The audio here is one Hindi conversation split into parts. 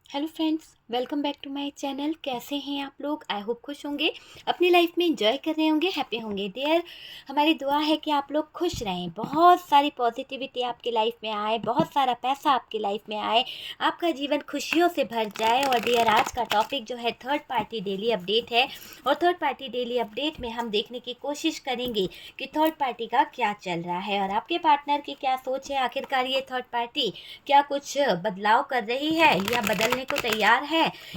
Hello friends, welcome back to my channel. कैसे हैं आप लोग? आई होप खुश होंगे, अपनी लाइफ में एंजॉय कर रहे होंगे, हैप्पी होंगे। डियर, हमारी दुआ है कि आप लोग खुश रहें, बहुत सारी पॉजिटिविटी आपकी लाइफ में आए, बहुत सारा पैसा आपकी लाइफ में आए, आपका जीवन खुशियों से भर जाए। और डियर, आज का टॉपिक जो है थर्ड पार्टी डेली अपडेट है। और थर्ड पार्टी डेली अपडेट में हम देखने की कोशिश करेंगे कि थर्ड पार्टी का क्या चल रहा है और आपके पार्टनर की क्या सोच है। आखिरकार ये थर्ड पार्टी क्या कुछ बदलाव कर रही है या बदलने को तैयार है?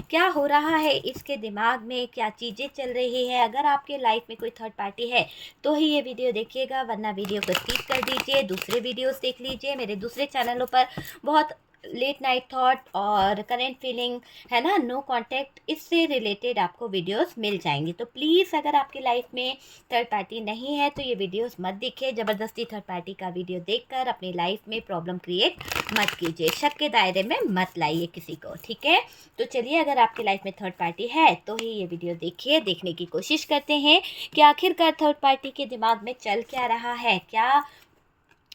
क्या हो रहा है इसके दिमाग में, क्या चीज़ें चल रही है? अगर आपके लाइफ में कोई थर्ड पार्टी है तो ही ये वीडियो देखिएगा, वरना वीडियो को स्किप कर दीजिए, दूसरे वीडियोस देख लीजिए। मेरे दूसरे चैनलों पर बहुत लेट नाइट थॉट और करेंट फीलिंग है ना, नो कांटेक्ट, इससे रिलेटेड आपको वीडियोस मिल जाएंगी। तो प्लीज़, अगर आपकी लाइफ में थर्ड पार्टी नहीं है तो ये वीडियोस मत देखिए। ज़बरदस्ती थर्ड पार्टी का वीडियो देखकर अपनी लाइफ में प्रॉब्लम क्रिएट मत कीजिए, शक के दायरे में मत लाइए किसी को, ठीक है? तो चलिए, अगर आपकी लाइफ में थर्ड पार्टी है तो ही ये वीडियो देखिए, देखने की कोशिश करते हैं कि आखिरकार थर्ड पार्टी के दिमाग में चल क्या रहा है, क्या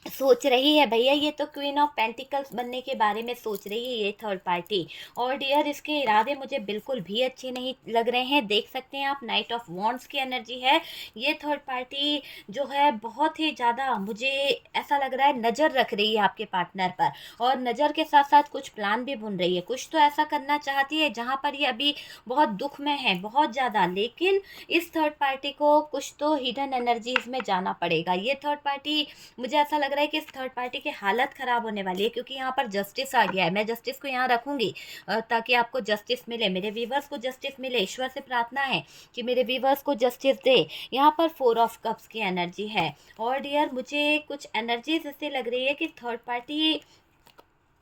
सोच रही है। भैया, ये तो क्वीन ऑफ पेंटिकल्स बनने के बारे में सोच रही है ये थर्ड पार्टी। और डियर, इसके इरादे मुझे बिल्कुल भी अच्छे नहीं लग रहे हैं। देख सकते हैं आप, नाइट ऑफ वॉन्ड्स की एनर्जी है। ये थर्ड पार्टी जो है बहुत ही ज़्यादा, मुझे ऐसा लग रहा है, नज़र रख रही है आपके पार्टनर पर। और नज़र के साथ साथ कुछ प्लान भी बुन रही है। कुछ तो ऐसा करना चाहती है जहाँ पर ये अभी बहुत दुख में है, बहुत ज़्यादा। लेकिन इस थर्ड पार्टी को कुछ तो हिडन एनर्जीज में जाना पड़ेगा। ये थर्ड पार्टी, मुझे ऐसा लग रहा है कि इस थर्ड पार्टी की हालत ख़राब होने वाली है, क्योंकि यहाँ पर जस्टिस आ गया है। मैं जस्टिस को यहाँ रखूँगी ताकि आपको जस्टिस मिले, मेरे व्यूवर्स को जस्टिस मिले। ईश्वर से प्रार्थना है कि मेरे व्यूवर्स को जस्टिस दे। यहाँ पर 4 ऑफ कप्स की एनर्जी है। और डियर, मुझे कुछ एनर्जीज ऐसे लग रही है कि थर्ड पार्टी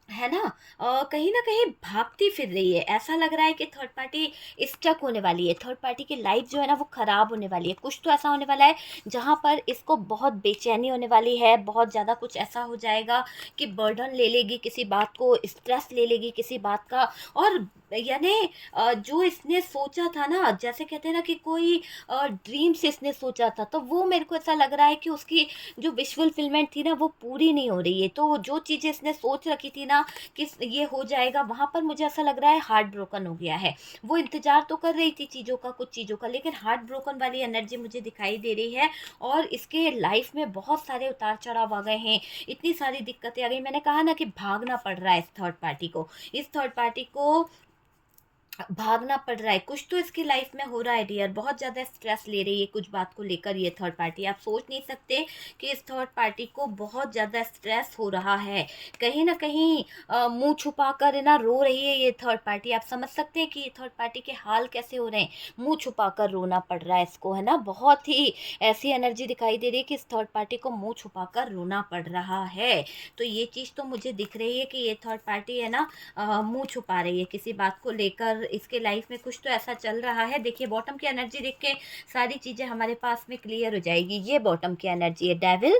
है ना, कहीं ना कहीं भागती फिर रही है। ऐसा लग रहा है कि थर्ड पार्टी स्टक होने वाली है, थर्ड पार्टी की लाइफ जो है ना वो ख़राब होने वाली है। कुछ तो ऐसा होने वाला है जहाँ पर इसको बहुत बेचैनी होने वाली है, बहुत ज़्यादा कुछ ऐसा हो जाएगा कि बर्डन ले लेगी किसी बात को, स्ट्रेस ले लेगी किसी बात का। और यानी जो इसने सोचा था ना, जैसे कहते हैं ना कि कोई ड्रीम्स इसने सोचा था, तो वो मेरे को ऐसा लग रहा है कि उसकी जो विश फुलफिलमेंट थी ना वो पूरी नहीं हो रही है। तो जो चीज़ें इसने सोच रखी थी ना कि ये हो जाएगा, वहाँ पर मुझे ऐसा लग रहा है हार्ट ब्रोकन हो गया है। वो इंतजार तो कर रही थी चीज़ों का, कुछ चीज़ों का, लेकिन हार्ट ब्रोकन वाली एनर्जी मुझे दिखाई दे रही है। और इसके लाइफ में बहुत सारे उतार चढ़ाव आ गए हैं, इतनी सारी दिक्कतें आ गई। मैंने कहा ना कि भागना पड़ रहा है इस थर्ड पार्टी को, इस थर्ड पार्टी को भागना पड़ रहा है। कुछ तो इसकी लाइफ में हो रहा है डियर, बहुत ज़्यादा स्ट्रेस ले रही है कुछ बात को लेकर ये थर्ड पार्टी। आप सोच नहीं सकते कि इस थर्ड पार्टी को बहुत ज़्यादा स्ट्रेस हो रहा है। कहीं ना कहीं मुंह छुपा कर ना रो रही है ये थर्ड पार्टी। आप समझ सकते हैं कि ये थर्ड पार्टी के हाल कैसे हो रहे हैं। मुंह छुपा कर रोना पड़ रहा है इसको, है ना। बहुत ही ऐसी एनर्जी दिखाई दे रही है कि इस थर्ड पार्टी को मुंह छुपा कर रोना पड़ रहा है। तो ये चीज़ तो मुझे दिख रही है कि ये थर्ड पार्टी है ना, मुंह छुपा रही है किसी बात को लेकर। इसके लाइफ में कुछ तो ऐसा चल रहा है। देखिए, बॉटम की एनर्जी देख के सारी चीज़ें हमारे पास में क्लियर हो जाएगी। ये बॉटम की एनर्जी है, devil,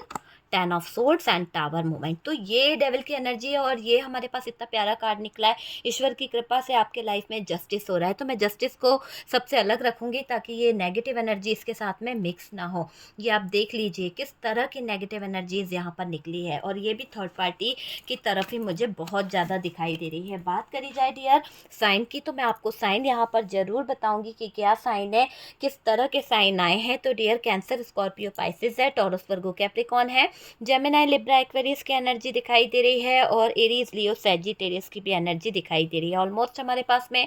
10 of swords and tower movement. तो ये डेविल की एनर्जी है और ये हमारे पास इतना प्यारा कार्ड निकला है। ईश्वर की कृपा से आपके लाइफ में जस्टिस हो रहा है, तो मैं जस्टिस को सबसे अलग रखूंगी ताकि ये नेगेटिव एनर्जी इसके साथ में मिक्स ना हो। ये आप देख लीजिए किस तरह की नेगेटिव एनर्जीज यहाँ पर निकली है, और ये भी थर्ड पार्टी की तरफ ही मुझे बहुत ज़्यादा दिखाई दे रही है। बात करी जाए डियर साइन की, तो मैं आपको साइन यहाँ पर ज़रूर बताऊंगी कि क्या साइन है, किस तरह के साइन आए हैं। तो डियर, कैंसर, स्कॉर्पियो, पाइसिस है, टॉरस, वर्गो, कैप्रिकॉन है, जेमिनाई, लिब्रा, एक्वेरियस की एनर्जी दिखाई दे रही है, और एरीज, लियो, सैजिटेरियस की भी एनर्जी दिखाई दे रही है। ऑलमोस्ट हमारे पास में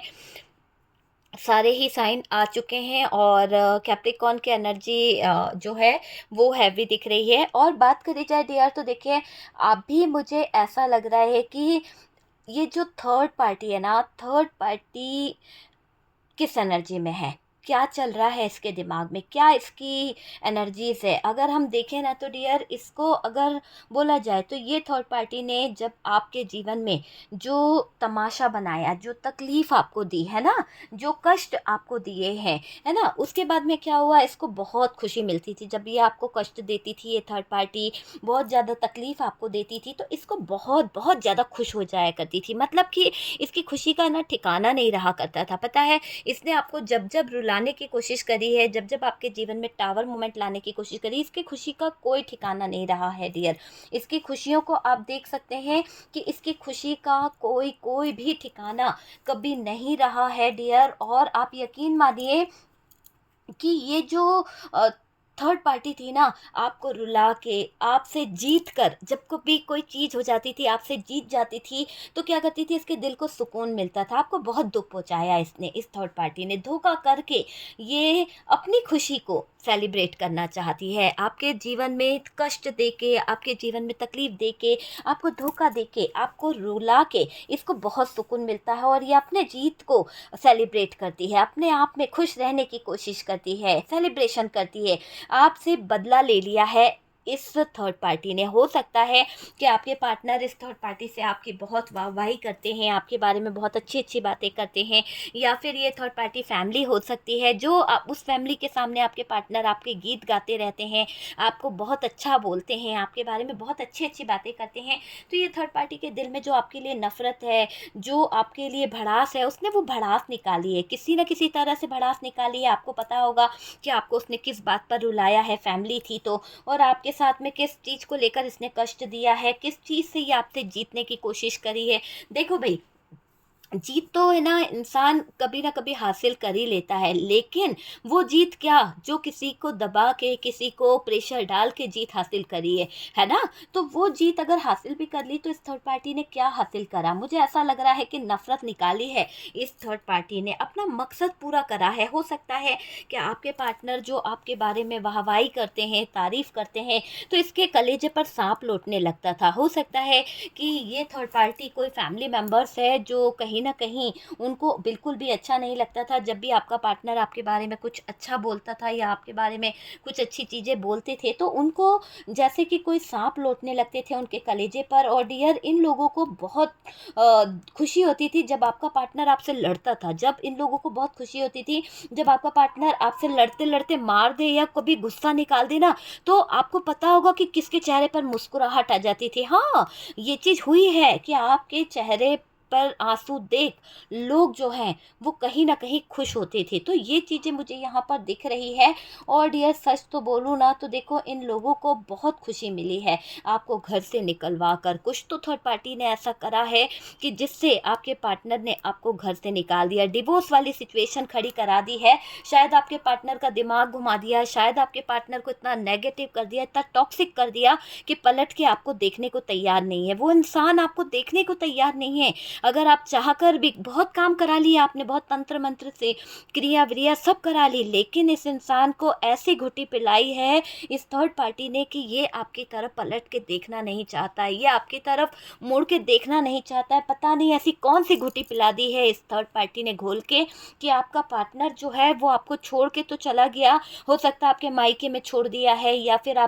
सारे ही साइन आ चुके हैं, और कैप्रिकॉन की एनर्जी जो है वो हैवी दिख रही है। और बात करी जाए डियर, तो देखिए अभी मुझे ऐसा लग रहा है कि ये जो थर्ड पार्टी है ना, थर्ड पार्टी किस एनर्जी में है, क्या चल रहा है इसके दिमाग में, क्या इसकी एनर्जीज है। अगर हम देखें ना तो डियर, इसको अगर बोला जाए तो ये थर्ड पार्टी ने जब आपके जीवन में जो तमाशा बनाया, जो तकलीफ आपको दी है ना, जो कष्ट आपको दिए हैं, है ना, उसके बाद में क्या हुआ, इसको बहुत खुशी मिलती थी जब ये आपको कष्ट देती थी। ये थर्ड पार्टी बहुत ज़्यादा तकलीफ आपको देती थी, तो इसको बहुत बहुत ज़्यादा खुश हो जाया करती थी। मतलब कि इसकी खुशी का ना ठिकाना नहीं रहा करता था। पता है, इसने आपको जब जब रुलाया लाने की कोशिश करी है, जब जब आपके जीवन में टावर मोमेंट लाने की कोशिश करी, इसकी खुशी का कोई ठिकाना नहीं रहा है डियर। इसकी खुशियों को आप देख सकते हैं कि इसकी खुशी का कोई कोई भी ठिकाना कभी नहीं रहा है डियर। और आप यकीन मानिए कि ये जो थर्ड पार्टी थी ना, आपको रुला के, आपसे जीत कर, जब कभी कोई चीज़ हो जाती थी, आपसे जीत जाती थी, तो क्या करती थी, इसके दिल को सुकून मिलता था। आपको बहुत दुख पहुंचाया इसने, इस थर्ड पार्टी ने धोखा करके ये अपनी खुशी को सेलिब्रेट करना चाहती है। आपके जीवन में कष्ट देके, आपके जीवन में तकलीफ देके, आपको धोखा देके, आपको रुला के इसको बहुत सुकून मिलता है, और ये अपने जीत को सेलिब्रेट करती है, अपने आप में खुश रहने की कोशिश करती है, सेलिब्रेशन करती है। आपसे बदला ले लिया है इस थर्ड पार्टी ने। हो सकता है कि आपके पार्टनर इस थर्ड पार्टी से आपकी बहुत वाहवाही करते हैं, आपके बारे में बहुत अच्छी अच्छी बातें करते हैं, या फिर ये थर्ड पार्टी फैमिली हो सकती है, जो उस फैमिली के सामने आपके पार्टनर आपके गीत गाते रहते हैं, आपको बहुत अच्छा बोलते हैं, आपके बारे में बहुत अच्छी अच्छी बातें करते हैं। तो ये थर्ड पार्टी के दिल में जो आपके लिए नफरत है, जो आपके लिए भड़ास है, उसने वो भड़ास निकाली है, किसी न किसी तरह से भड़ास निकाली है। आपको पता होगा कि आपको उसने किस बात पर रुलाया है, फैमिली थी तो, और आपके साथ में किस चीज़ को लेकर इसने कष्ट दिया है, किस चीज़ से ये आपसे जीतने की कोशिश करी है। देखो भाई, जीत तो है ना, इंसान कभी ना कभी हासिल कर ही लेता है, लेकिन वो जीत क्या जो किसी को दबा के, किसी को प्रेशर डाल के जीत हासिल करी है ना। तो वो जीत अगर हासिल भी कर ली, तो इस थर्ड पार्टी ने क्या हासिल करा? मुझे ऐसा लग रहा है कि नफरत निकाली है इस थर्ड पार्टी ने, अपना मकसद पूरा करा है। हो सकता है कि आपके पार्टनर जो आपके बारे में वाहवाही करते हैं, तारीफ करते हैं, तो इसके कलेजे पर सांप लौटने लगता था। हो सकता है कि ये थर्ड पार्टी कोई फैमिली मेम्बर्स है जो कहीं ना कहीं उनको बिल्कुल भी अच्छा नहीं लगता था जब भी आपका पार्टनर आपके बारे में कुछ अच्छा बोलता था, या आपके बारे में कुछ अच्छी चीज़ें बोलते थे, तो उनको जैसे कि कोई सांप लौटने लगते थे उनके कलेजे पर। और डियर, इन लोगों को बहुत खुशी होती थी जब आपका पार्टनर आपसे लड़ता था, जब इन लोगों को बहुत खुशी होती थी जब आपका पार्टनर आपसे लड़ते लड़ते मार दे या कभी गुस्सा निकाल दे ना, तो आपको पता होगा कि किसके चेहरे पर मुस्कुराहट आ जाती थी। हाँ, ये चीज़ हुई है कि आपके चेहरे पर आंसू देख लोग जो हैं वो कहीं ना कहीं खुश होते थे। तो ये चीज़ें मुझे यहाँ पर दिख रही है। और डियर, सच तो बोलूँ ना, तो देखो, इन लोगों को बहुत खुशी मिली है आपको घर से निकलवा कर। कुछ तो थर्ड पार्टी ने ऐसा करा है कि जिससे आपके पार्टनर ने आपको घर से निकाल दिया, डिवोर्स वाली सिचुएशन खड़ी करा दी है। शायद आपके पार्टनर का दिमाग घुमा दिया, शायद आपके पार्टनर को इतना नेगेटिव कर दिया, इतना टॉक्सिक कर दिया कि पलट के आपको देखने को तैयार नहीं है। वो इंसान आपको देखने को तैयार नहीं है। अगर आप चाहकर भी बहुत काम करा लिया आपने, बहुत तंत्र मंत्र से क्रिया व्रिया सब करा ली, लेकिन इस इंसान को ऐसी घुटी पिलाई है इस थर्ड पार्टी ने कि ये आपकी तरफ पलट के देखना नहीं चाहता है, ये आपकी तरफ मुड़ के देखना नहीं चाहता है। पता नहीं ऐसी कौन सी घुटी पिला दी है इस थर्ड पार्टी ने घोल के कि आपका पार्टनर जो है वो आपको छोड़ के तो चला गया, हो सकता है आपके मायके में छोड़ दिया है, या फिर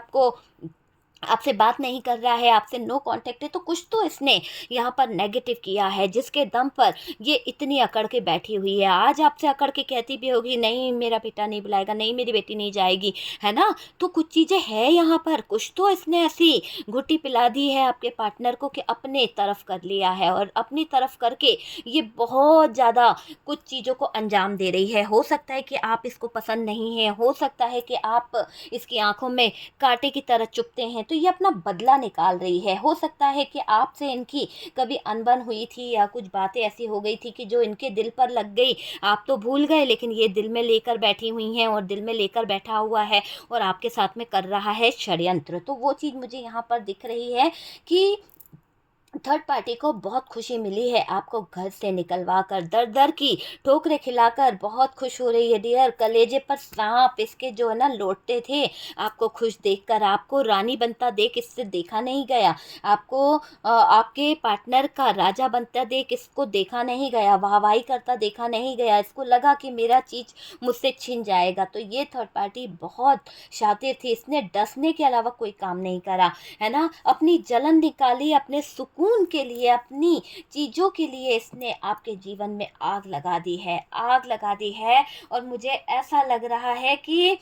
आपसे बात नहीं कर रहा है, आपसे नो कांटेक्ट है, तो कुछ तो इसने यहाँ पर नेगेटिव किया है जिसके दम पर ये इतनी अकड़ के बैठी हुई है। आज आपसे अकड़ के कहती भी होगी, नहीं मेरा बेटा नहीं बुलाएगा, नहीं मेरी बेटी नहीं जाएगी, है ना। तो कुछ चीज़ें हैं यहाँ पर, कुछ तो इसने ऐसी घुट्टी पिला दी है आपके पार्टनर को कि अपने तरफ कर लिया है, और अपनी तरफ करके ये बहुत ज़्यादा कुछ चीज़ों को अंजाम दे रही है। हो सकता है कि आप इसको पसंद नहीं है, हो सकता है कि आप इसकी आंखों में कांटे की तरह चुभते हैं, तो ये अपना बदला निकाल रही है। हो सकता है कि आपसे इनकी कभी अनबन हुई थी, या कुछ बातें ऐसी हो गई थी कि जो इनके दिल पर लग गई, आप तो भूल गए, लेकिन ये दिल में लेकर बैठी हुई हैं, और दिल में लेकर बैठा हुआ है, और आपके साथ में कर रहा है षड्यंत्र। तो वो चीज़ मुझे यहाँ पर दिख रही है कि थर्ड पार्टी को बहुत खुशी मिली है आपको घर से निकलवा कर, दर दर की ठोकरें खिलाकर बहुत खुश हो रही है डियर। कलेजे पर सांप इसके जो है ना लौटते थे आपको खुश देखकर, आपको रानी बनता देख इससे देखा नहीं गया, आपको आपके पार्टनर का राजा बनता देख इसको देखा नहीं गया, वाहवाही करता देखा नहीं गया, इसको लगा कि मेरा चीज़ मुझसे छिन जाएगा। तो ये थर्ड पार्टी बहुत शातिर थी, इसने डसने के अलावा कोई काम नहीं करा, है ना। अपनी जलन निकाली, अपने सुकून के लिए, अपनी चीज़ों के लिए इसने आपके जीवन में आग लगा दी है, आग लगा दी है। और मुझे ऐसा लग रहा है कि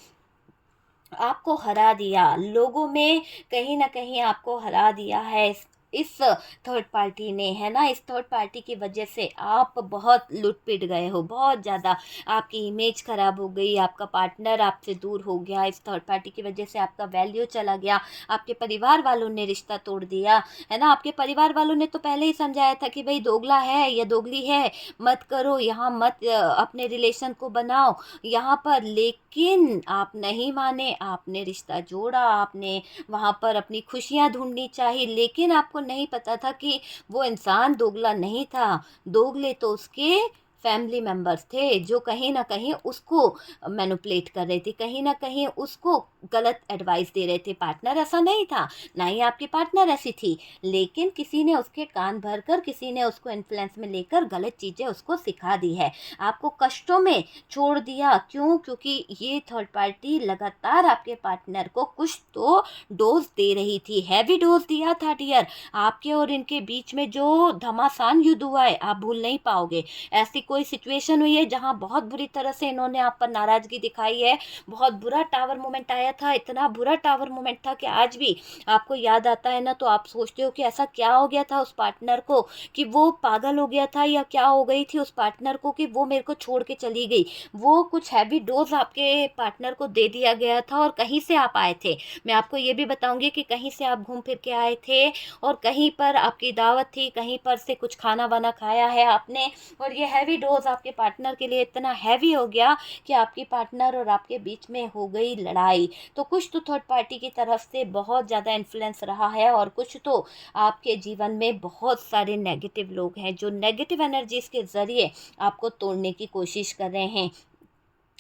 आपको हरा दिया, लोगों में कहीं ना कहीं आपको हरा दिया है इस थर्ड पार्टी ने, है ना, इस थर्ड पार्टी की वजह से आप बहुत लुट पिट गए हो, बहुत ज़्यादा आपकी इमेज ख़राब हो गई, आपका पार्टनर आपसे दूर हो गया, इस थर्ड पार्टी की वजह से आपका वैल्यू चला गया, आपके परिवार वालों ने रिश्ता तोड़ दिया, है ना। आपके परिवार वालों ने तो पहले ही समझाया था कि भाई दोगला है या दोगली है, मत करो यहाँ, मत अपने रिलेशन को बनाओ यहाँ पर, लेकिन आप नहीं माने, आपने रिश्ता जोड़ा, आपने वहाँ पर अपनी खुशियाँ ढूंढनी चाहिए, लेकिन आपको नहीं पता था कि वो इंसान दोगला नहीं था, दोगले तो उसके फैमिली मेंबर्स थे जो कहीं ना कहीं उसको मैनिपुलेट कर रहे थे, कहीं ना कहीं उसको गलत एडवाइस दे रहे थे। पार्टनर ऐसा नहीं था, ना ही आपकी पार्टनर ऐसी थी, लेकिन किसी ने उसके कान भर कर, किसी ने उसको इन्फ्लुएंस में लेकर गलत चीज़ें उसको सिखा दी है, आपको कष्टों में छोड़ दिया। क्यों? क्योंकि ये थर्ड पार्टी लगातार आपके पार्टनर को कुछ तो डोज दे रही थी, हैवी डोज दिया था डियर। आपके और इनके बीच में जो घमासान युद्ध हुआ है आप भूल नहीं पाओगे। ऐसी कोई सिचुएशन हुई है जहां बहुत बुरी तरह से इन्होंने आप पर नाराजगी दिखाई है, बहुत बुरा टावर मोमेंट आया था, इतना बुरा टावर मोमेंट था कि आज भी आपको याद आता है ना, तो आप सोचते हो कि ऐसा क्या हो गया था उस पार्टनर को कि वो पागल हो गया था, या क्या हो गई थी उस पार्टनर को कि वो मेरे को छोड़ के चली गई। वो कुछ हैवी डोज आपके पार्टनर को दे दिया गया था, और कहीं से आप आए थे, मैं आपको ये भी बताऊंगी कि कहीं से आप घूम फिर के आए थे, और कहीं पर आपकी दावत थी, कहीं पर से कुछ खाना वाना खाया है आपने, और ये हैवी डोज आपके पार्टनर के लिए इतना हैवी हो गया कि आपकी पार्टनर और आपके बीच में हो गई लड़ाई। तो कुछ तो थर्ड पार्टी की तरफ से बहुत ज़्यादा इन्फ्लुएंस रहा है, और कुछ तो आपके जीवन में बहुत सारे नेगेटिव लोग हैं जो नेगेटिव एनर्जीज के ज़रिए आपको तोड़ने की कोशिश कर रहे हैं।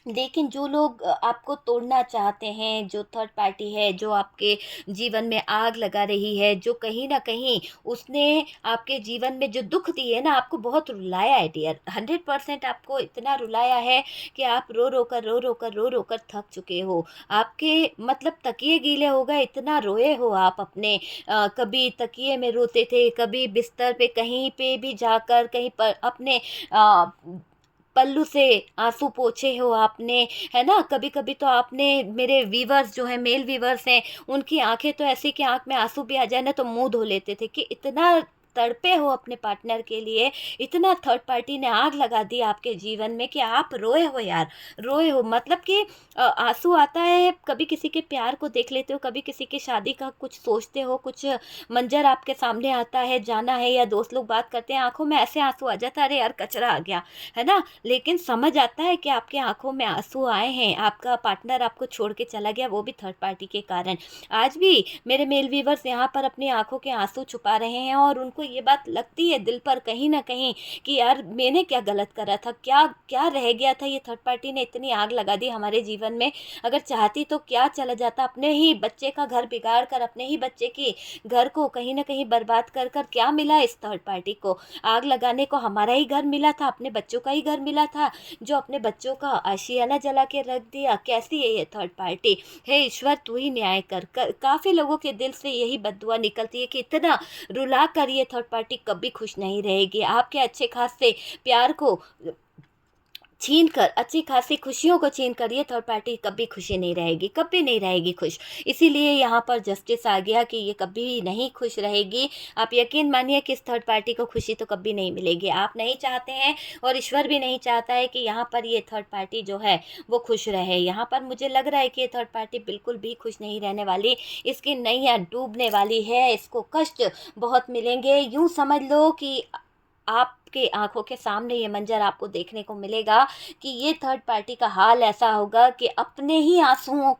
लेकिन जो लोग आपको तोड़ना चाहते हैं, जो थर्ड पार्टी है, जो आपके जीवन में आग लगा रही है, जो कहीं ना कहीं उसने आपके जीवन में जो दुख दिए है ना, आपको बहुत रुलाया है डियर, 100% आपको इतना रुलाया है कि आप रो रो कर थक चुके हो। आपके मतलब तकिए गीले हो गए, इतना रोए हो आप अपने, कभी तकिए में रोते थे, कभी बिस्तर पे, कहीं पे भी जाकर, कहीं पर अपने पल्लू से आंसू पोंछे हो आपने, है ना। कभी कभी तो आपने, मेरे वीवर्स जो है, मेल वीवर्स हैं, उनकी आंखें तो ऐसी कि आंख में आंसू भी आ जाए ना तो मुंह धो लेते थे, कि इतना तड़पे हो अपने पार्टनर के लिए, इतना थर्ड पार्टी ने आग लगा दी आपके जीवन में कि आप रोए हो यार, रोए हो। मतलब कि आंसू आता है, कभी किसी के प्यार को देख लेते हो, कभी किसी की शादी का कुछ सोचते हो, कुछ मंजर आपके सामने आता है, जाना है, या दोस्त लोग बात करते हैं, आंखों में ऐसे आंसू आ जाता है, अरे यार कचरा आ गया, है ना। लेकिन समझ आता है कि आपके आंखों में आंसू आए हैं, आपका पार्टनर आपको छोड़ के चला गया, वो भी थर्ड पार्टी के कारण। आज भी मेरे मेल वीवर्स यहाँ पर अपनी आंखों के आंसू छुपा रहे हैं, और उनको ये बात लगती है दिल पर कहीं ना कहीं कि यार मैंने क्या गलत करा था, क्या क्या रह गया था, ये थर्ड पार्टी ने इतनी आग लगा दी हमारे जीवन में। अगर चाहती तो क्या चला जाता, अपने ही बच्चे का घर बिगाड़ कर, अपने ही बच्चे की घर को कहीं ना कहीं बर्बाद कर कर क्या मिला इस थर्ड पार्टी को? आग लगाने को हमारा ही घर मिला था, अपने बच्चों का ही घर मिला था, जो अपने बच्चों का आशियाना जला के रख दिया। कैसी है ये थर्ड पार्टी? हे ईश्वर तू ही न्याय कर। काफ़ी लोगों के दिल से यही बद्दुआ निकलती है कि इतना रुला कर ये थर्ड पार्टी कभी खुश नहीं रहेगी, आपके अच्छे खासे प्यार को छीन कर, अच्छी खासी खुशियों को छीन कर ये थर्ड पार्टी कभी खुशी नहीं रहेगी, कभी नहीं रहेगी खुश। इसीलिए यहाँ पर जस्टिस आ गया कि ये कभी नहीं खुश रहेगी। आप यकीन मानिए कि इस थर्ड पार्टी को खुशी तो कभी नहीं मिलेगी, आप नहीं चाहते हैं, और ईश्वर भी नहीं चाहता है कि यहाँ पर ये थर्ड पार्टी जो है वो खुश रहे। यहाँ पर मुझे लग रहा है कि ये थर्ड पार्टी बिल्कुल भी खुश नहीं रहने वाली, इसकी नैया डूबने वाली है, इसको कष्ट बहुत मिलेंगे। यूँ समझ लो कि आपके आंखों के सामने ये मंजर आपको देखने को मिलेगा कि ये थर्ड पार्टी का हाल ऐसा होगा कि अपने ही आंसुओं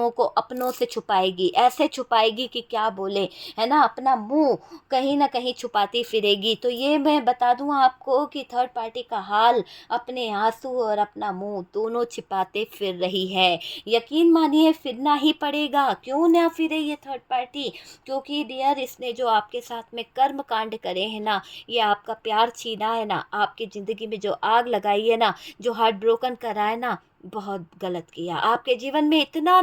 को अपनों से छुपाएगी, ऐसे छुपाएगी कि क्या बोले, है ना, अपना मुंह कहीं ना कहीं छुपाती फिरेगी। तो ये मैं बता दूं आपको कि थर्ड पार्टी का हाल अपने आंसू और अपना मुंह दोनों छिपाते फिर रही है। यकीन मानिए फिरना ही पड़ेगा, क्यों ना फिरे ये थर्ड पार्टी? क्योंकि डियर इसने जो आपके साथ में कर्म कांड करे हैं ना, ये आपका प्यार छीना है ना, आपकी ज़िंदगी में जो आग लगाई है ना, जो हार्ट ब्रोकन करा है ना, बहुत गलत किया। आपके जीवन में इतना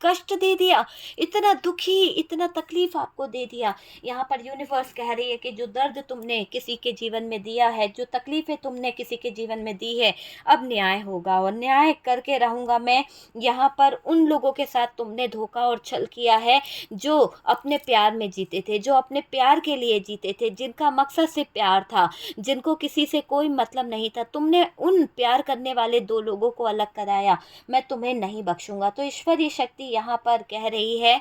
कष्ट दे दिया, इतना दुखी, इतना तकलीफ आपको दे दिया। यहाँ पर यूनिवर्स कह रही है कि जो दर्द तुमने किसी के जीवन में दिया है, जो तकलीफें तुमने किसी के जीवन में दी है, अब न्याय होगा और न्याय करके रहूँगा मैं। यहाँ पर उन लोगों के साथ तुमने धोखा और छल किया है जो अपने प्यार में जीते थे, जो अपने प्यार के लिए जीते थे, जिनका मकसद सिर्फ प्यार था, जिनको किसी से कोई मतलब नहीं था। तुमने उन प्यार करने वाले दो लोगों को अलग कराया, मैं तुम्हें नहीं बख्शूंगा। तो ईश्वरीय शक्ति यहाँ पर कह रही है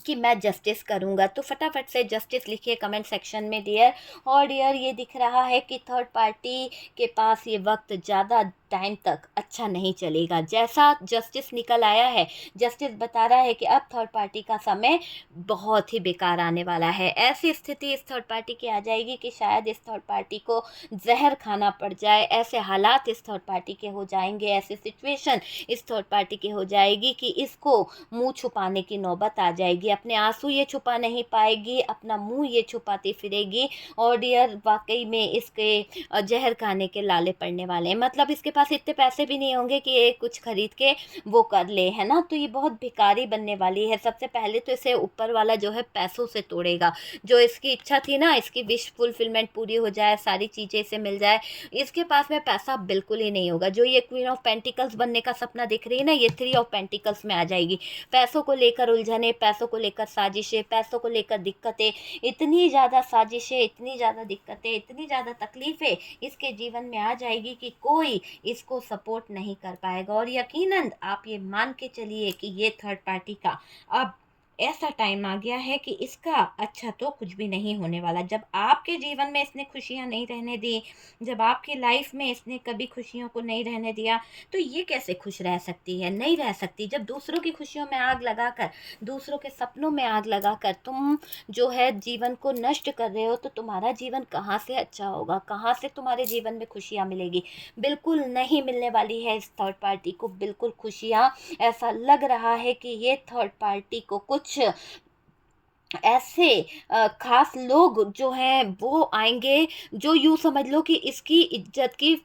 कि मैं जस्टिस करूँगा। तो फटाफट से जस्टिस लिखिए कमेंट सेक्शन में डियर। और डियर ये दिख रहा है कि थर्ड पार्टी के पास ये वक्त ज़्यादा टाइम तक अच्छा नहीं चलेगा। जैसा जस्टिस निकल आया है, जस्टिस बता रहा है कि अब थर्ड पार्टी का समय बहुत ही बेकार आने वाला है। ऐसी स्थिति इस थर्ड पार्टी की आ जाएगी कि शायद इस थर्ड पार्टी को जहर खाना पड़ जाए। ऐसे हालात इस थर्ड पार्टी के हो जाएंगे, ऐसी सिचुएशन इस थर्ड पार्टी की हो जाएगी कि इसको मुंह छुपाने की नौबत आ जाएगी। अपने आंसू ये छुपा नहीं पाएगी, अपना मुंह ये छुपाती फिरेगी। और डियर वाकई में इसके जहर खाने के लाले पड़ने वाले हैं। मतलब इसके पास इतने पैसे भी नहीं होंगे कि ये कुछ खरीद के वो कर ले, है ना। तो ये बहुत भिखारी बनने वाली है। सबसे पहले तो इसे ऊपर वाला जो है पैसों से तोड़ेगा। जो इसकी इच्छा थी ना, इसकी विश फुलफिलमेंट पूरी हो जाए, सारी चीज़ें इसे मिल जाए, इसके पास में पैसा बिल्कुल ही नहीं होगा। जो ये क्वीन ऑफ पेंटिकल्स बनने का सपना दिख रही है ना, ये थ्री ऑफ पेंटिकल्स में आ जाएगी। पैसों को लेकर उलझने, पैसों को लेकर साजिशें, पैसों को लेकर दिक्कतें, इतनी ज़्यादा साजिशें, इतनी ज़्यादा दिक्कतें, इतनी ज़्यादा तकलीफ़ें इसके जीवन में आ जाएगी कि कोई इसको सपोर्ट नहीं कर पाएगा। और यकीनन आप ये मान के चलिए कि ये थर्ड पार्टी का अब ऐसा टाइम आ गया है कि इसका अच्छा तो कुछ भी नहीं होने वाला। जब आपके जीवन में इसने खुशियां नहीं रहने दी, जब आपकी लाइफ में इसने कभी खुशियों को नहीं रहने दिया, तो ये कैसे खुश रह सकती है? नहीं रह सकती। जब दूसरों की खुशियों में आग लगाकर, दूसरों के सपनों में आग लगाकर तुम जो है जीवन को नष्ट कर रहे हो, तो तुम्हारा जीवन कहाँ से अच्छा होगा? कहाँ से तुम्हारे जीवन में खुशियाँ मिलेगी? बिल्कुल नहीं मिलने वाली है इस थर्ड पार्टी को बिल्कुल खुशियाँ। ऐसा लग रहा है कि ये थर्ड पार्टी को कुछ ऐसे खास लोग जो हैं वो आएंगे, जो यूँ समझ लो कि इसकी इज्जत की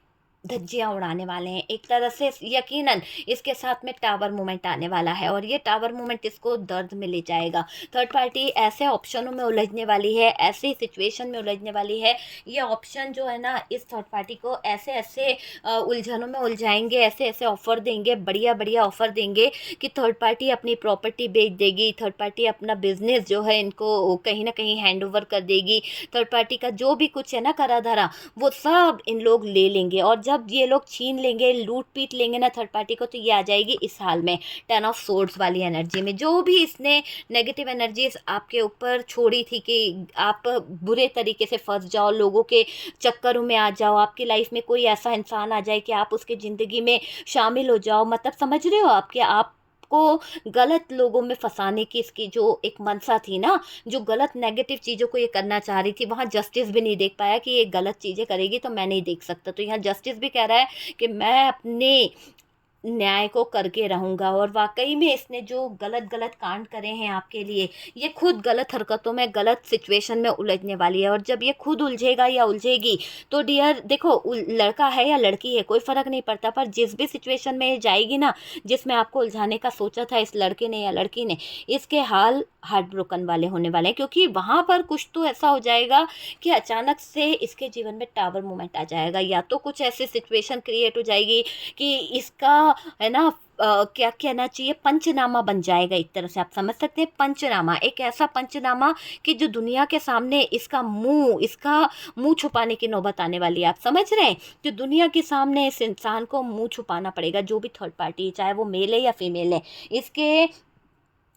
धज्जियां उड़ाने वाले हैं। एक तरह से यकीनन इसके साथ में टावर मूवमेंट आने वाला है और ये टावर मूवमेंट इसको दर्द में ले जाएगा। थर्ड पार्टी ऐसे ऑप्शनों में उलझने वाली है, ऐसी सिचुएशन में उलझने वाली है। ये ऑप्शन जो है ना, इस थर्ड पार्टी को ऐसे ऐसे उलझनों में उलझाएंगे, ऐसे ऐसे ऑफर देंगे, बढ़िया बढ़िया ऑफर देंगे कि थर्ड पार्टी अपनी प्रॉपर्टी बेच देगी, थर्ड पार्टी अपना बिजनेस जो है इनको कहीं ना कहीं हैंड ओवर कर देगी। थर्ड पार्टी का जो भी कुछ है ना करा धरा, वो सब इन लोग ले लेंगे। और जब ये लोग छीन लेंगे, लूट पीट लेंगे ना थर्ड पार्टी को, तो ये आ जाएगी इस हाल में 10 ऑफ सोर्ड्स वाली एनर्जी में। जो भी इसने नेगेटिव एनर्जीज आपके ऊपर छोड़ी थी कि आप बुरे तरीके से फंस जाओ, लोगों के चक्करों में आ जाओ, आपकी लाइफ में कोई ऐसा इंसान आ जाए कि आप उसके ज़िंदगी में शामिल हो जाओ। मतलब समझ रहे हो आप कि आप को गलत लोगों में फंसाने की इसकी जो एक मंशा थी ना, जो गलत नेगेटिव चीज़ों को ये करना चाह रही थी, वहाँ जस्टिस भी नहीं देख पाया कि ये गलत चीज़ें करेगी तो मैं नहीं देख सकता। तो यहाँ जस्टिस भी कह रहा है कि मैं अपने न्याय को करके रहूँगा। और वाकई में इसने जो गलत गलत कांड करे हैं आपके लिए, ये खुद गलत हरकतों में, गलत सिचुएशन में उलझने वाली है। और जब ये खुद उलझेगा या उलझेगी तो डियर देखो, लड़का है या लड़की है कोई फ़र्क नहीं पड़ता, पर जिस भी सिचुएशन में ये जाएगी ना, जिसमें आपको उलझाने का सोचा था इस लड़के ने या लड़की ने, इसके हाल हार्ट ब्रोकन वाले होने वाले हैं। क्योंकि वहाँ पर कुछ तो ऐसा हो जाएगा कि अचानक से इसके जीवन में टावर मोमेंट आ जाएगा, या तो कुछ ऐसी सिचुएशन क्रिएट हो जाएगी कि इसका है ना क्या कहना चाहिए, पंचनामा बन जाएगा। एक तरह से आप समझ सकते हैं पंचनामा, एक ऐसा पंचनामा कि जो दुनिया के सामने इसका मुंह छुपाने की नौबत आने वाली है। आप समझ रहे हैं, जो दुनिया के सामने इस इंसान को मुंह छुपाना पड़ेगा, जो भी थर्ड पार्टी है, चाहे वो मेल है या फीमेल है। इसके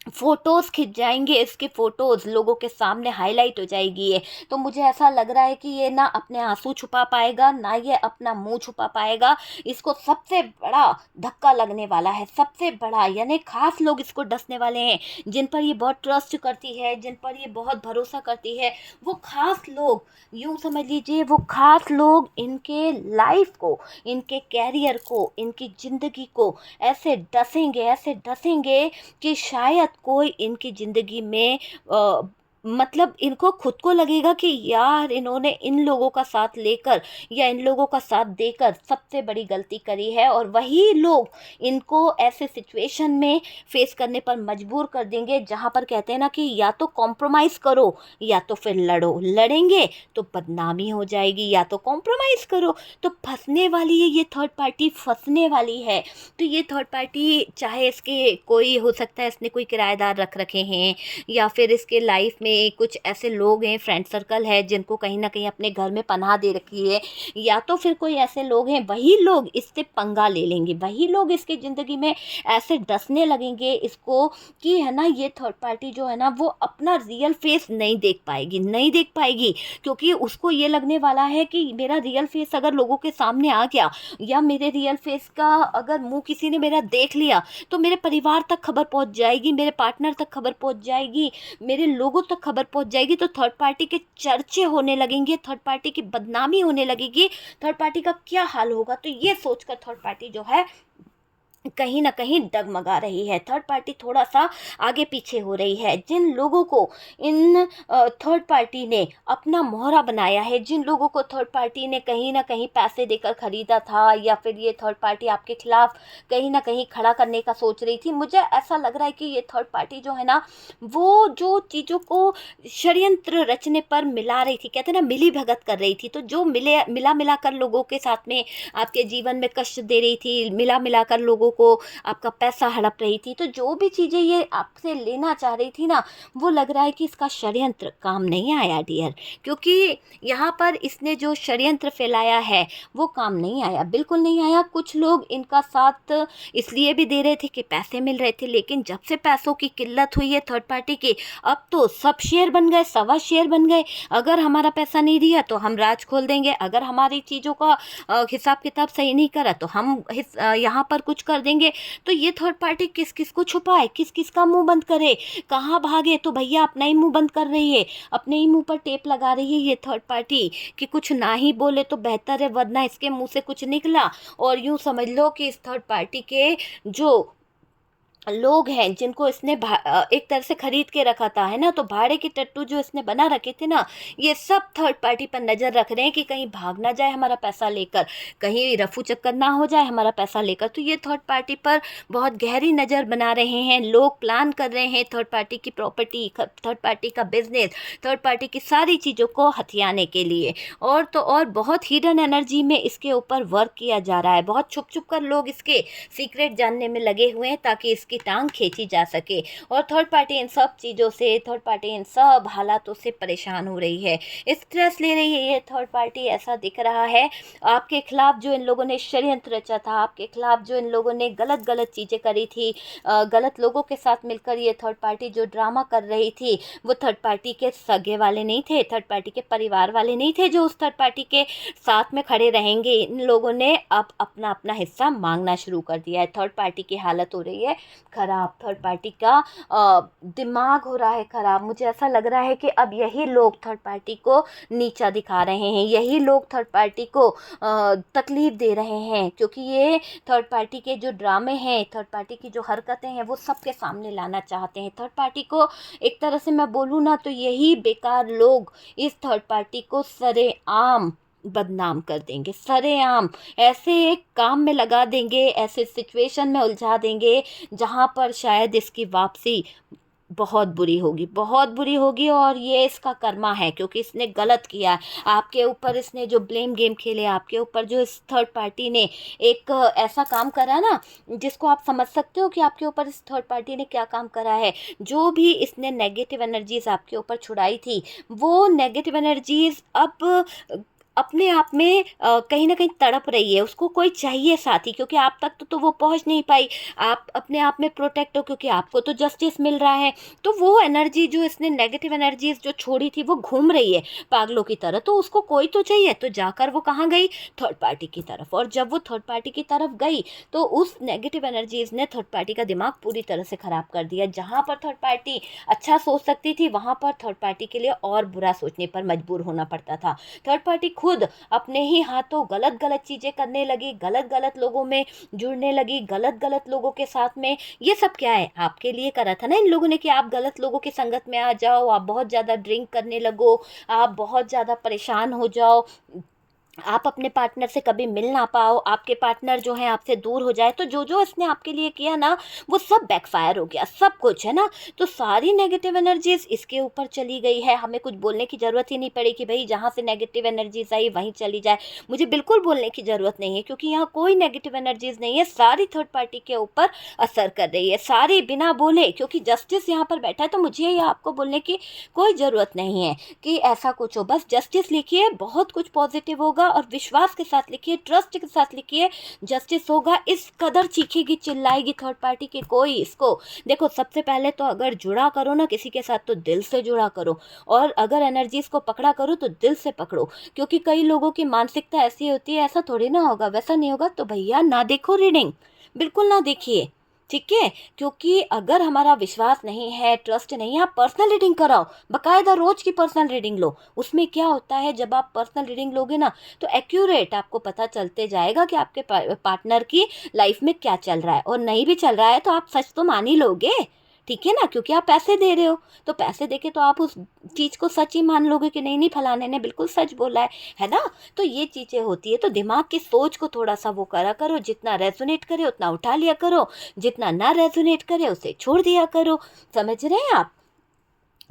फोटोज़ खिंच जाएंगे, इसके फ़ोटोज़ लोगों के सामने हाईलाइट हो जाएगी ये। तो मुझे ऐसा लग रहा है कि ये ना अपने आंसू छुपा पाएगा, ना ये अपना मुंह छुपा पाएगा। इसको सबसे बड़ा धक्का लगने वाला है, सबसे बड़ा, यानी खास लोग इसको डसने वाले हैं, जिन पर ये बहुत ट्रस्ट करती है, जिन पर ये बहुत भरोसा करती है। वो खास लोग, यूँ समझ लीजिए, वो खास लोग इनके लाइफ को, इनके कैरियर को, इनकी ज़िंदगी को ऐसे डसेंगे, ऐसे डसेंगे कि शायद कोई इनकी ज़िंदगी में मतलब इनको खुद को लगेगा कि यार इन्होंने इन लोगों का साथ लेकर या इन लोगों का साथ देकर सबसे बड़ी गलती करी है, और वही लोग इनको ऐसे सिचुएशन में फेस करने पर मजबूर कर देंगे जहाँ पर कहते हैं ना कि या तो कॉम्प्रोमाइज़ करो या तो फिर लड़ो, लड़ेंगे तो बदनामी हो जाएगी, या तो कॉम्प्रोमाइज़ करो। तो फंसने वाली है ये थर्ड पार्टी, फंसने वाली है। तो ये थर्ड पार्टी चाहे इसके कोई हो सकता है इसने कोई किराएदार रख रखे हैं, या फिर इसके लाइफ में कुछ ऐसे लोग हैं, फ्रेंड सर्कल है जिनको कहीं ना कहीं अपने घर में पनाह दे रखी है, या तो फिर कोई ऐसे लोग हैं, वही लोग इससे पंगा ले लेंगे, वही लोग इसकी ज़िंदगी में ऐसे डसने लगेंगे इसको कि है ना ये थर्ड पार्टी जो है ना वो अपना रियल फेस नहीं देख पाएगी, नहीं देख पाएगी, क्योंकि उसको ये लगने वाला है कि मेरा रियल फेस अगर लोगों के सामने आ गया, या मेरे रियल फेस का अगर मुंह किसी ने मेरा देख लिया, तो मेरे परिवार तक खबर पहुंच जाएगी, मेरे पार्टनर तक खबर पहुंच जाएगी, मेरे लोगों तक खबर पहुंच जाएगी। तो थर्ड पार्टी के चर्चे होने लगेंगे, थर्ड पार्टी की बदनामी होने लगेगी, थर्ड पार्टी का क्या हाल होगा। तो ये सोचकर थर्ड पार्टी जो है कहीं ना कहीं डगमगा रही है, थर्ड पार्टी थोड़ा सा आगे पीछे हो रही है। जिन लोगों को इन थर्ड पार्टी ने अपना मोहरा बनाया है, जिन लोगों को थर्ड पार्टी ने कहीं ना कहीं पैसे देकर ख़रीदा था, या फिर ये थर्ड पार्टी आपके खिलाफ कहीं ना कहीं खड़ा करने का सोच रही थी, मुझे ऐसा लग रहा है कि ये थर्ड पार्टी जो है ना वो जो चीज़ों को षड्यंत्र रचने पर मिला रही थी, कहते हैं ना मिली भगत कर रही थी, तो जो मिला मिला कर लोगों के साथ में आपके जीवन में कष्ट दे रही थी, मिला मिला कर लोगों को आपका पैसा हड़प रही थी, तो जो भी चीज़ें ये आपसे लेना चाह रही थी ना, वो लग रहा है कि इसका षड्यंत्र काम नहीं आया डियर, क्योंकि यहाँ पर इसने जो षड्यंत्र फैलाया है वो काम नहीं आया, बिल्कुल नहीं आया। कुछ लोग इनका साथ इसलिए भी दे रहे थे कि पैसे मिल रहे थे, लेकिन जब से पैसों की किल्लत हुई है थर्ड पार्टी की, अब तो सब शेयर बन गए, सवा शेयर बन गए। अगर हमारा पैसा नहीं दिया तो हम राज खोल देंगे, अगर हमारी चीज़ों का हिसाब किताब सही नहीं करा तो हम यहाँ पर कुछ कर देंगे। तो ये थर्ड पार्टी किस किस को छुपाए, किस किस का मुंह बंद करे, कहाँ भागे, तो भैया अपना ही मुंह बंद कर रही है, अपने ही मुंह पर टेप लगा रही है ये थर्ड पार्टी कि कुछ ना ही बोले तो बेहतर है, वरना इसके मुंह से कुछ निकला। और यूँ समझ लो कि इस थर्ड पार्टी के जो लोग हैं जिनको इसने एक तरह से खरीद के रखा था, है ना, तो भाड़े के टट्टू जो इसने बना रखे थे ना, ये सब थर्ड पार्टी पर नज़र रख रहे हैं कि कहीं भाग ना जाए हमारा पैसा लेकर, कहीं रफू चक्कर ना हो जाए हमारा पैसा लेकर। तो ये थर्ड पार्टी पर बहुत गहरी नज़र बना रहे हैं, लोग प्लान कर रहे हैं थर्ड पार्टी की प्रॉपर्टी, थर्ड पार्टी का बिजनेस, थर्ड पार्टी की सारी चीज़ों को हथियाने के लिए। और तो और बहुत हिडन एनर्जी में इसके ऊपर वर्क किया जा रहा है, बहुत छुप छुप कर लोग इसके सीक्रेट जानने में लगे हुए हैं ताकि इसकी टांग खींची जा सके। और थर्ड पार्टी इन सब चीज़ों से, थर्ड पार्टी इन सब हालातों से परेशान हो रही है, स्ट्रेस ले रही है ये थर्ड पार्टी, ऐसा दिख रहा है। आपके खिलाफ जो इन लोगों ने षड्यंत्र रचा था, आपके खिलाफ जो इन लोगों ने गलत गलत चीज़ें करी थी, गलत लोगों के साथ मिलकर ये थर्ड पार्टी जो ड्रामा कर रही थी, वो थर्ड पार्टी के सगे वाले नहीं थे, थर्ड पार्टी के परिवार वाले नहीं थे जो उस थर्ड पार्टी के साथ में खड़े रहेंगे। इन लोगों ने अब अपना अपना हिस्सा मांगना शुरू कर दिया है। थर्ड पार्टी की हालत हो रही है खराब, थर्ड पार्टी का दिमाग हो रहा है खराब। मुझे ऐसा लग रहा है कि अब यही लोग थर्ड पार्टी को नीचा दिखा रहे हैं, यही लोग थर्ड पार्टी को तकलीफ दे रहे हैं, क्योंकि ये थर्ड पार्टी के जो ड्रामे हैं, थर्ड पार्टी की जो हरकतें हैं, वो सबके सामने लाना चाहते हैं। थर्ड पार्टी को एक तरह से मैं बोलूँ ना तो यही बेकार लोग इस थर्ड पार्टी को सरेआम बदनाम कर देंगे, सरेआम ऐसे एक काम में लगा देंगे, ऐसे सिचुएशन में उलझा देंगे जहाँ पर शायद इसकी वापसी बहुत बुरी होगी, बहुत बुरी होगी। और ये इसका कर्मा है, क्योंकि इसने गलत किया, आपके ऊपर इसने जो ब्लेम गेम खेले, आपके ऊपर जो इस थर्ड पार्टी ने एक ऐसा काम करा ना जिसको आप समझ सकते हो कि आपके ऊपर इस थर्ड पार्टी ने क्या काम करा है। जो भी इसने नेगेटिव एनर्जीज आपके ऊपर छुड़ाई थी, वो नेगेटिव एनर्जीज अब अपने आप में कहीं ना कहीं तड़प रही है, उसको कोई चाहिए साथी, क्योंकि आप तक तो वो पहुंच नहीं पाई। आप अपने आप में प्रोटेक्ट हो क्योंकि आपको तो जस्टिस मिल रहा है, तो वो एनर्जी जो इसने नेगेटिव एनर्जीज जो छोड़ी थी वो घूम रही है पागलों की तरह, तो उसको कोई तो चाहिए। तो जाकर वो कहाँ गई, थर्ड पार्टी की तरफ। और जब वो थर्ड पार्टी की तरफ गई तो उस नेगेटिव एनर्जीज ने थर्ड पार्टी का दिमाग पूरी तरह से ख़राब कर दिया। जहाँ पर थर्ड पार्टी अच्छा सोच सकती थी, वहाँ पर थर्ड पार्टी के लिए और बुरा सोचने पर मजबूर होना पड़ता था। थर्ड पार्टी खुद अपने ही हाथों गलत गलत चीज़ें करने लगी, गलत गलत लोगों में जुड़ने लगी, गलत गलत लोगों के साथ में। ये सब क्या है, आपके लिए करा था ना इन लोगों ने कि आप गलत लोगों की संगत में आ जाओ, आप बहुत ज़्यादा ड्रिंक करने लगो, आप बहुत ज़्यादा परेशान हो जाओ, आप अपने पार्टनर से कभी मिल ना पाओ, आपके पार्टनर जो है आपसे दूर हो जाए। तो जो जो इसने आपके लिए किया ना, वो सब बैकफायर हो गया, सब कुछ है ना। तो सारी नेगेटिव एनर्जीज इसके ऊपर चली गई है। हमें कुछ बोलने की ज़रूरत ही नहीं पड़ी कि भाई जहाँ से नेगेटिव एनर्जीज आई वहीं चली जाए। मुझे बिल्कुल बोलने की ज़रूरत नहीं है, क्योंकि यहाँ कोई नेगेटिव एनर्जीज नहीं है, सारी थर्ड पार्टी के ऊपर असर कर रही है, सारी बिना बोले। क्योंकि जस्टिस यहाँ पर बैठा है, तो मुझे ये आपको बोलने की कोई ज़रूरत नहीं है कि ऐसा कुछ हो। बस जस्टिस लिखिए, बहुत कुछ पॉजिटिव होगा, और विश्वास के साथ लिखिए, ट्रस्ट के साथ लिखिए, जस्टिस होगा। इस कदर चीखेगी चिल्लाएगी थर्ड पार्टी की कोई इसको। देखो, सबसे पहले तो अगर जुड़ा करो ना किसी के साथ, तो दिल से जुड़ा करो, और अगर एनर्जीज को पकड़ा करो तो दिल से पकड़ो। क्योंकि कई लोगों की मानसिकता ऐसी होती है, ऐसा थोड़ी ना होगा, वैसा नहीं होगा तो भैया ना देखो रीडिंग, बिल्कुल ना देखिए, ठीक है। क्योंकि अगर हमारा विश्वास नहीं है, ट्रस्ट नहीं है, आप पर्सनल रीडिंग कराओ, बकायदा रोज की पर्सनल रीडिंग लो। उसमें क्या होता है, जब आप पर्सनल रीडिंग लोगे ना, तो एक्यूरेट आपको पता चलते जाएगा कि आपके पार्टनर की लाइफ में क्या चल रहा है। और नहीं भी चल रहा है तो आप सच तो मान ही लोगे, ठीक है ना, क्योंकि आप पैसे दे रहे हो। तो पैसे देके तो आप उस चीज़ को सच ही मान लोगे कि नहीं नहीं, फलाने ने बिल्कुल सच बोला है ना। तो ये चीज़ें होती है। तो दिमाग की सोच को थोड़ा सा वो करा करो, जितना रेजोनेट करे उतना उठा लिया करो, जितना ना रेजोनेट करे उसे छोड़ दिया करो। समझ रहे हैं आप।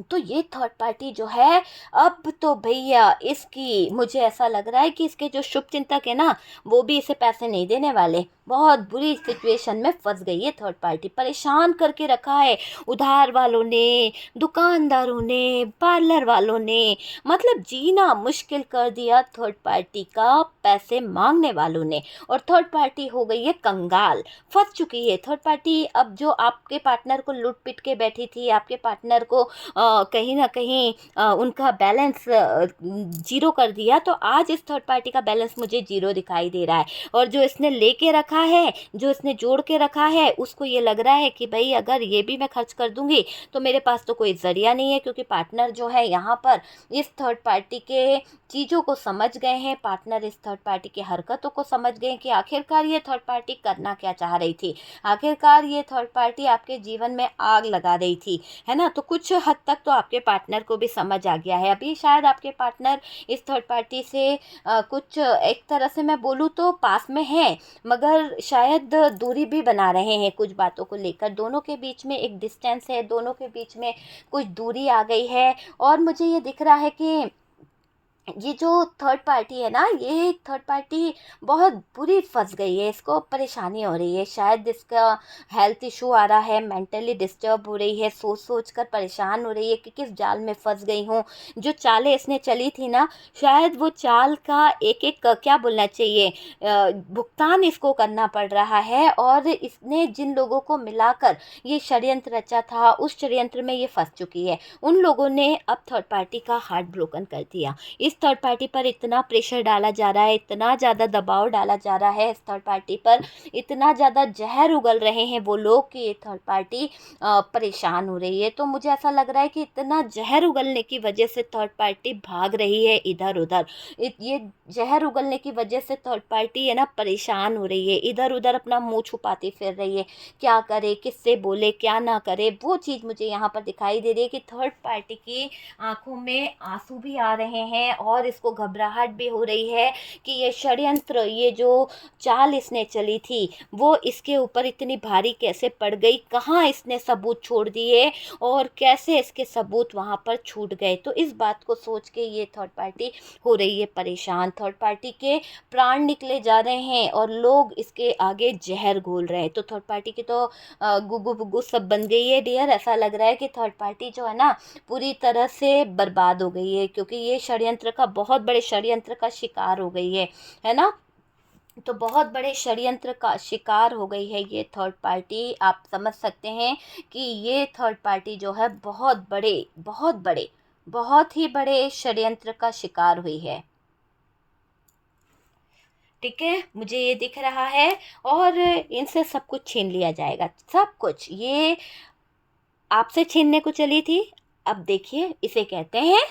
तो ये थर्ड पार्टी जो है, अब तो भैया इसकी मुझे ऐसा लग रहा है कि इसके जो शुभ चिंतक है ना, वो भी इसे पैसे नहीं देने वाले। बहुत बुरी सिचुएशन में फंस गई है थर्ड पार्टी, परेशान करके रखा है उधार वालों ने, दुकानदारों ने, पार्लर वालों ने, मतलब जीना मुश्किल कर दिया थर्ड पार्टी का, पैसे मांगने वालों ने। और थर्ड पार्टी हो गई है कंगाल, फंस चुकी है थर्ड पार्टी। अब जो आपके पार्टनर को लूट पिट के बैठी थी, आपके पार्टनर को कहीं ना कहीं उनका बैलेंस जीरो कर दिया, तो आज इस थर्ड पार्टी का बैलेंस मुझे जीरो दिखाई दे रहा है। और जो इसने लेके रखा है, जो इसने जोड़ के रखा है, उसको ये लग रहा है कि भाई अगर ये भी मैं खर्च कर दूंगी तो मेरे पास तो कोई जरिया नहीं है। क्योंकि पार्टनर जो है यहाँ पर इस थर्ड पार्टी के चीज़ों को समझ गए हैं, पार्टनर इस थर्ड पार्टी की हरकतों को समझ गए कि आखिरकार ये थर्ड पार्टी करना क्या चाह रही थी। आखिरकार ये थर्ड पार्टी आपके जीवन में आग लगा रही थी, है ना। तो कुछ हद तक तो आपके पार्टनर को भी समझ आ गया है। अभी शायद आपके पार्टनर इस थर्ड पार्टी से कुछ एक तरह से मैं बोलूँ तो पास में है, मगर शायद दूरी भी बना रहे हैं कुछ बातों को लेकर। दोनों के बीच में एक डिस्टेंस है, दोनों के बीच में कुछ दूरी आ गई है। और मुझे ये दिख रहा है कि ये जो थर्ड पार्टी है ना, ये थर्ड पार्टी बहुत बुरी फंस गई है, इसको परेशानी हो रही है। शायद इसका हेल्थ इशू आ रहा है, मेंटली डिस्टर्ब हो रही है, सोच सोच कर परेशान हो रही है कि किस जाल में फंस गई हूँ। जो चालें इसने चली थी ना, शायद वो चाल का एक एक क्या बोलना चाहिए, भुगतान इसको करना पड़ रहा है। और इसने जिन लोगों को मिलाकर ये षड्यंत्र रचा था, उस षड्यंत्र में ये फंस चुकी है। उन लोगों ने अब थर्ड पार्टी का हार्ट ब्रोकन कर दिया। इस थर्ड पार्टी पर इतना प्रेशर डाला जा रहा है, इतना ज़्यादा दबाव डाला जा रहा है इस थर्ड पार्टी पर, इतना ज़्यादा जहर उगल रहे हैं वो लोग कि ये थर्ड पार्टी परेशान हो रही है। तो मुझे ऐसा लग रहा है कि इतना जहर उगलने की वजह से थर्ड पार्टी भाग रही है इधर उधर। ये जहर उगलने की वजह से थर्ड पार्टी है ना परेशान हो रही है, इधर उधर अपना मुंह छुपाती फिर रही है, क्या करे, किससे बोले, क्या ना करे। वो चीज़ मुझे यहाँ पर दिखाई दे रही है कि थर्ड पार्टी की आंखों में आंसू भी आ रहे हैं, और इसको घबराहट भी हो रही है कि ये षड्यंत्र, ये जो चाल इसने चली थी, वो इसके ऊपर इतनी भारी कैसे पड़ गई, कहाँ इसने सबूत छोड़ दिए और कैसे इसके सबूत वहाँ पर छूट गए। तो इस बात को सोच के ये थर्ड पार्टी हो रही है परेशान। थर्ड पार्टी के प्राण निकले जा रहे हैं और लोग इसके आगे जहर घोल रहे हैं। तो थर्ड पार्टी की तो गुगु बुगु सब बन गई है डियर। ऐसा लग रहा है कि थर्ड पार्टी जो है ना पूरी तरह से बर्बाद हो गई है, क्योंकि ये षड्यंत्र का, बहुत बड़े षड्यंत्र का शिकार हो गई है ना। तो बहुत बड़े षड्यंत्र का शिकार हो गई है ये थर्ड पार्टी। आप समझ सकते हैं कि ये थर्ड पार्टी जो है बहुत बड़े, बहुत बड़े, बहुत ही बड़े षड्यंत्र का शिकार हुई है, ठीक है। मुझे ये दिख रहा है, और इनसे सब कुछ छीन लिया जाएगा, सब कुछ। ये आपसे छीनने को चली थी, अब देखिए इसे कहते हैं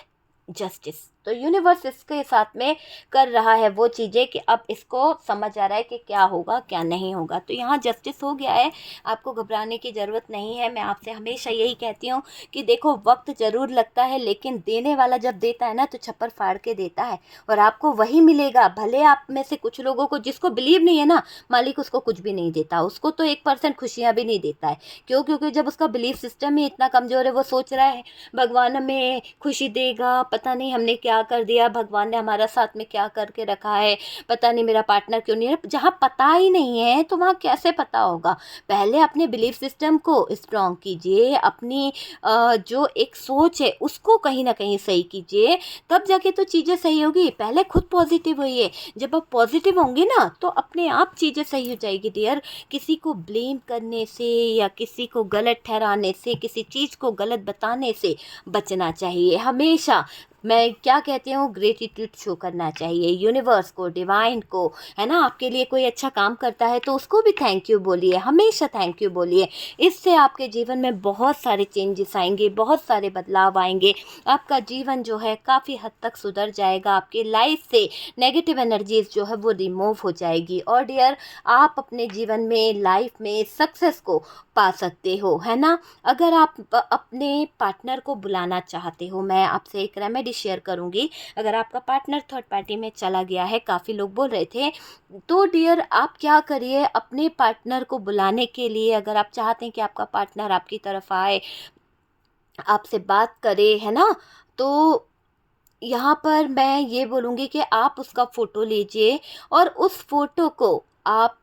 जस्टिस। तो यूनिवर्स इसके साथ में कर रहा है वो चीज़ें कि अब इसको समझ आ रहा है कि क्या होगा क्या नहीं होगा। तो यहाँ जस्टिस हो गया है, आपको घबराने की ज़रूरत नहीं है। मैं आपसे हमेशा यही कहती हूँ कि देखो वक्त ज़रूर लगता है, लेकिन देने वाला जब देता है ना तो छप्पर फाड़ के देता है और आपको वही मिलेगा। भले आप में से कुछ लोगों को, जिसको बिलीव नहीं है ना, मालिक उसको कुछ भी नहीं देता, उसको तो 1% खुशियाँ भी नहीं देता है। क्यों? क्योंकि जब उसका बिलीफ सिस्टम ही इतना कमज़ोर है, वो सोच रहा है भगवान हमें खुशी देगा, पता नहीं हमने क्या कर दिया, भगवान ने हमारा साथ में क्या करके रखा है, पता नहीं मेरा पार्टनर क्यों नहीं है। जहाँ पता ही नहीं है तो वहाँ कैसे पता होगा? पहले अपने बिलीफ सिस्टम को स्ट्रॉन्ग कीजिए, अपनी जो एक सोच है उसको कहीं ना कहीं सही कीजिए, तब जाके तो चीज़ें सही होगी। पहले खुद पॉजिटिव होइए, जब आप पॉजिटिव होंगे ना तो अपने आप चीज़ें सही हो जाएगी डियर। किसी को ब्लेम करने से या किसी को गलत ठहराने से, किसी चीज़ को गलत बताने से बचना चाहिए। हमेशा मैं क्या कहती हूँ, ग्रेटिट्यूड शो करना चाहिए यूनिवर्स को, डिवाइन को, है ना। आपके लिए कोई अच्छा काम करता है तो उसको भी थैंक यू बोलिए, हमेशा थैंक यू बोलिए। इससे आपके जीवन में बहुत सारे चेंजेस आएंगे, बहुत सारे बदलाव आएंगे। आपका जीवन जो है काफ़ी हद तक सुधर जाएगा, आपके लाइफ से नेगेटिव एनर्जीज जो है वो रिमूव हो जाएगी। और डियर, आप अपने जीवन में, लाइफ में सक्सेस को पा सकते हो, है ना। अगर आप अपने पार्टनर को बुलाना चाहते हो, मैं आपसे एक रेमेडी शेयर करूंगी। अगर आपका पार्टनर थर्ड पार्टी में चला गया है, काफ़ी लोग बोल रहे थे, तो डियर आप क्या करिए, अपने पार्टनर को बुलाने के लिए, अगर आप चाहते हैं कि आपका पार्टनर आपकी तरफ आए, आपसे बात करे, है ना, तो यहाँ पर मैं ये बोलूँगी कि आप उसका फ़ोटो लीजिए और उस फ़ोटो को आप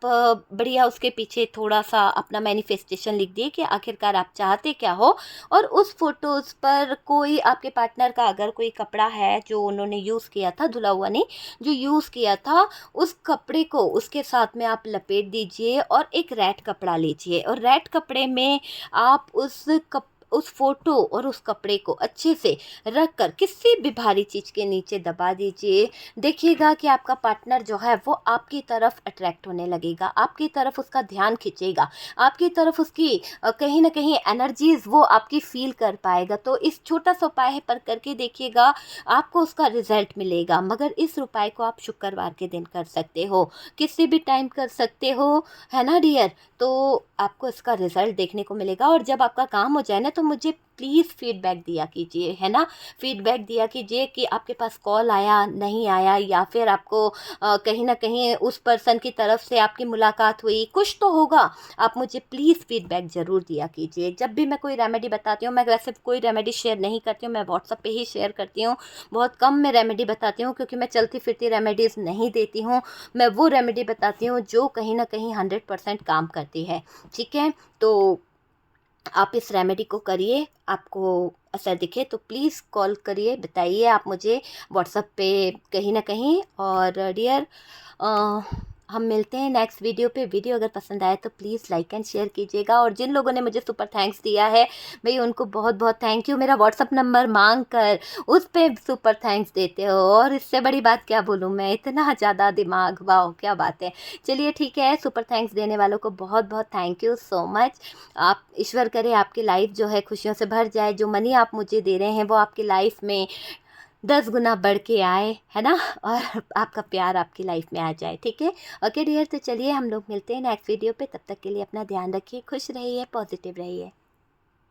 बढ़िया उसके पीछे थोड़ा-सा अपना मैनिफेस्टेशन लिख दिए कि आखिरकार आप चाहते क्या हो। और उस फ़ोटोज़ पर कोई आपके पार्टनर का अगर कोई कपड़ा है जो उन्होंने यूज़ किया था, धुला हुआ नहीं, जो यूज़ किया था, उस कपड़े को उसके साथ में आप लपेट दीजिए और एक रेड कपड़ा लीजिए और रेड कपड़े में आप उस फ़ोटो और उस कपड़े को अच्छे से रख कर किसी भी भारी चीज़ के नीचे दबा दीजिए। देखिएगा कि आपका पार्टनर जो है वो आपकी तरफ अट्रैक्ट होने लगेगा, आपकी तरफ उसका ध्यान खींचेगा, आपकी तरफ उसकी कहीं ना कहीं एनर्जीज वो आपकी फील कर पाएगा। तो इस छोटा सा उपाय पर करके देखिएगा, आपको उसका रिजल्ट मिलेगा। मगर इस उपाय को आप शुक्रवार के दिन कर सकते हो, किसी भी टाइम कर सकते हो, है ना डियर। तो आपको इसका रिजल्ट देखने को मिलेगा। और जब आपका काम हो जाए ना तो मुझे प्लीज़ फीडबैक दिया कीजिए, है ना। फीडबैक दिया कीजिए कि आपके पास कॉल आया, नहीं आया, या फिर आपको कहीं ना कहीं उस पर्सन की तरफ से आपकी मुलाकात हुई, कुछ तो होगा। आप मुझे प्लीज़ फीडबैक ज़रूर दिया कीजिए। जब भी मैं कोई रेमेडी बताती हूँ, मैं वैसे कोई रेमेडी शेयर नहीं करती हूँ, मैं व्हाट्सअप पे ही शेयर करती हूँ। बहुत कम मैं रेमेडी बताती हूँ क्योंकि मैं चलती फिरती रेमेडीज़ नहीं देती हूँ। मैं वो रेमेडी बताती हूँ जो कहीं ना कहीं 100% काम करती है, ठीक है। तो आप इस रेमेडी को करिए, आपको असर दिखे तो प्लीज़ कॉल करिए, बताइए आप मुझे व्हाट्सएप पे कहीं ना कहीं। और डियर, हम मिलते हैं नेक्स्ट वीडियो पे। वीडियो अगर पसंद आए तो प्लीज़ लाइक एंड शेयर कीजिएगा। और जिन लोगों ने मुझे सुपर थैंक्स दिया है भाई, उनको बहुत बहुत थैंक यू। मेरा व्हाट्सअप नंबर मांग कर उस पर सुपर थैंक्स देते हो, और इससे बड़ी बात क्या बोलूँ मैं, इतना ज़्यादा दिमाग, वाह क्या बात है। चलिए ठीक है, सुपर थैंक्स देने वालों को बहुत बहुत थैंक यू सो मच। आप, ईश्वर करे आपकी लाइफ जो है खुशियों से भर जाए, जो मनी आप मुझे दे रहे हैं वो आपकी लाइफ में 10 गुना बढ़ के आए, है ना, और आपका प्यार आपकी लाइफ में आ जाए, ठीक है। ओके डियर, तो चलिए हम लोग मिलते हैं नेक्स्ट वीडियो पे। तब तक के लिए अपना ध्यान रखिए, खुश रहिए, पॉजिटिव रहिए।